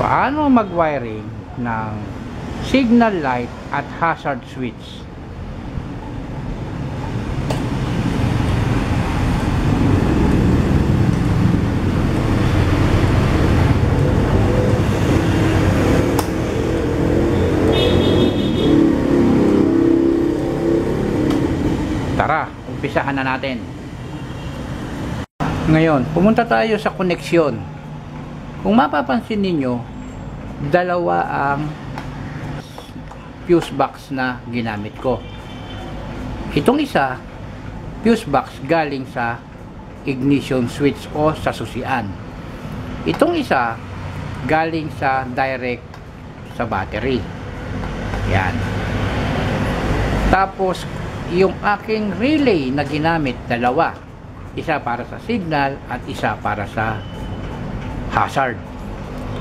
Paano mag-wiring ng signal light at hazard switch? Tara, umpisahan na natin. Ngayon, pumunta tayo sa koneksyon. Kung mapapansin ninyo, dalawa ang fuse box na ginamit ko. Itong isa, fuse box galing sa ignition switch o sa susian. Itong isa, galing sa direct sa battery. Yan. Tapos, yung aking relay na ginamit, dalawa. Isa para sa signal at isa para sa hazard.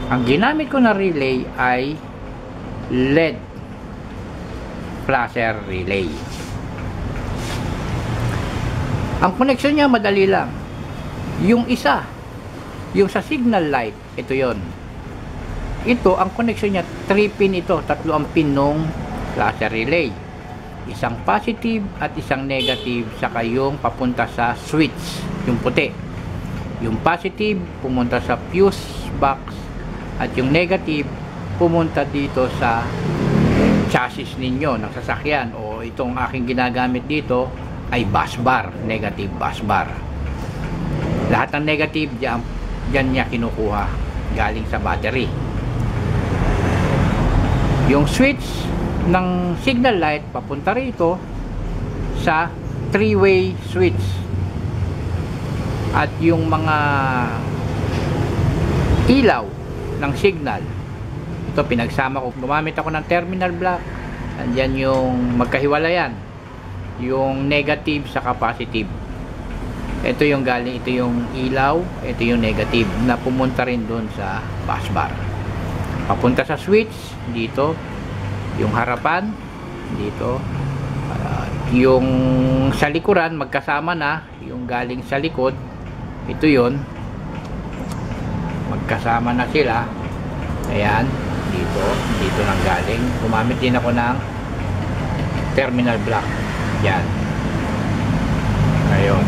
Ang ginamit ko na relay ay LED flasher relay. Ang connection niya madali lang. Yung isa, yung sa signal light, ito yon. Ito, ang connection niya, 3 pin ito. 3 ang pin nung flasher relay. Isang positive at isang negative, saka yung papunta sa switch, yung puti. Yung positive pumunta sa fuse box at yung negative pumunta dito sa chassis ninyo ng sasakyan, o itong aking ginagamit dito ay bus bar, negative bus bar. Lahat ng negative dyan niya kinukuha galing sa battery. Yung switch ng signal light papunta rito sa 3-way switch, at yung mga ilaw ng signal, ito pinagsama ko. Gumamit ako ng terminal block. Andyan yung magkahiwalayan, yung negative sa positive. Ito yung galing, ito yung ilaw, ito yung negative na pumunta rin doon sa bus bar. Papunta sa switch dito, yung harapan dito, yung sa likuran magkasama na, yung galing sa likod, ito yun, magkasama na sila. Ayan, dito nang galing. Gumamit din ako ng terminal block. Yan. Ayun,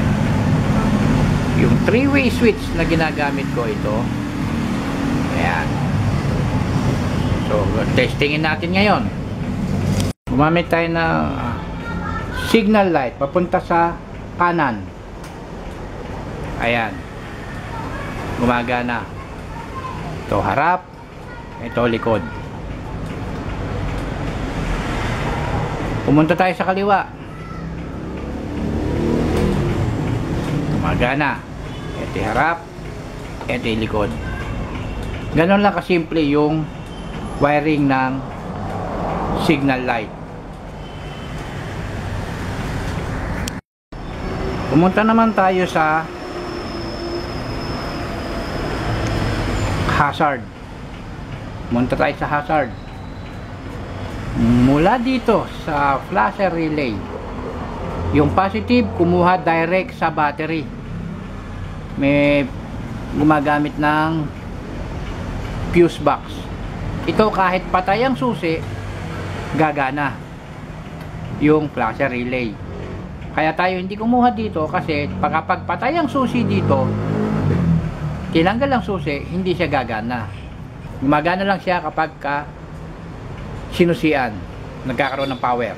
yung 3-way switch na ginagamit ko, ito. Ayan. So, testingin natin ngayon. Gumamit tayo ng signal light papunta sa kanan. Ayan. Gumagana. Ito harap, ito likod. Pumunta tayo sa kaliwa. Gumagana. Ito harap, ito likod. Ganon lang kasimple yung wiring ng signal light. Pumunta naman tayo sa hazard. Pumunta tayo sa hazard. Mula dito sa flasher relay, yung positive kumuha direct sa battery. May gumagamit ng fuse box. Ito kahit patay ang susi, gagana yung flasher relay. Kaya tayo hindi kumuha dito kasi kapag patay ang susi dito, tinanggal ang susi, hindi siya gagana. Gumagana lang siya kapag sinusian, nagkakaroon ng power.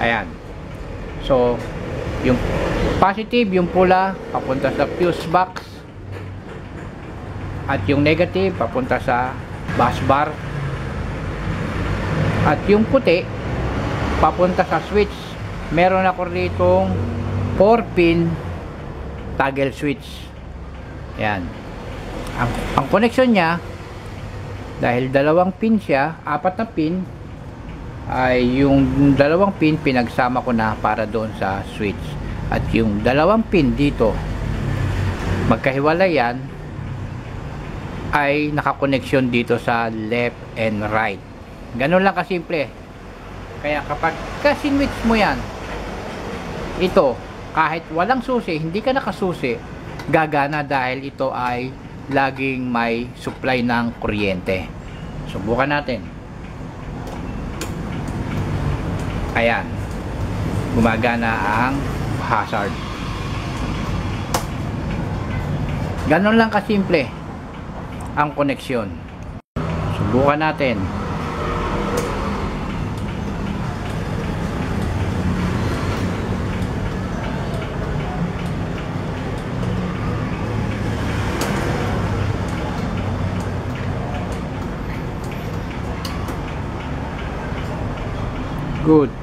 Ayan. So, yung positive, yung pula, papunta sa fuse box, at yung negative papunta sa bus bar, at yung puti papunta sa switch. Meron ako ritong 4-pin toggle switch. Yan. Ang connection niya, dahil 2 pin siya, 4 na pin, ay yung 2 pin pinagsama ko na para doon sa switch. At yung 2 pin dito, magkahiwalay yan, ay nakakoneksyon dito sa left and right. Ganun lang kasimple. Kaya kapag kasinwitch mo yan, ito, kahit walang susi, hindi ka nakasusi, gagana dahil ito ay laging may supply ng kuryente. Subukan natin. Ayan, gumagana ang hazard. Ganon lang kasimple ang koneksyon. Subukan natin. Good.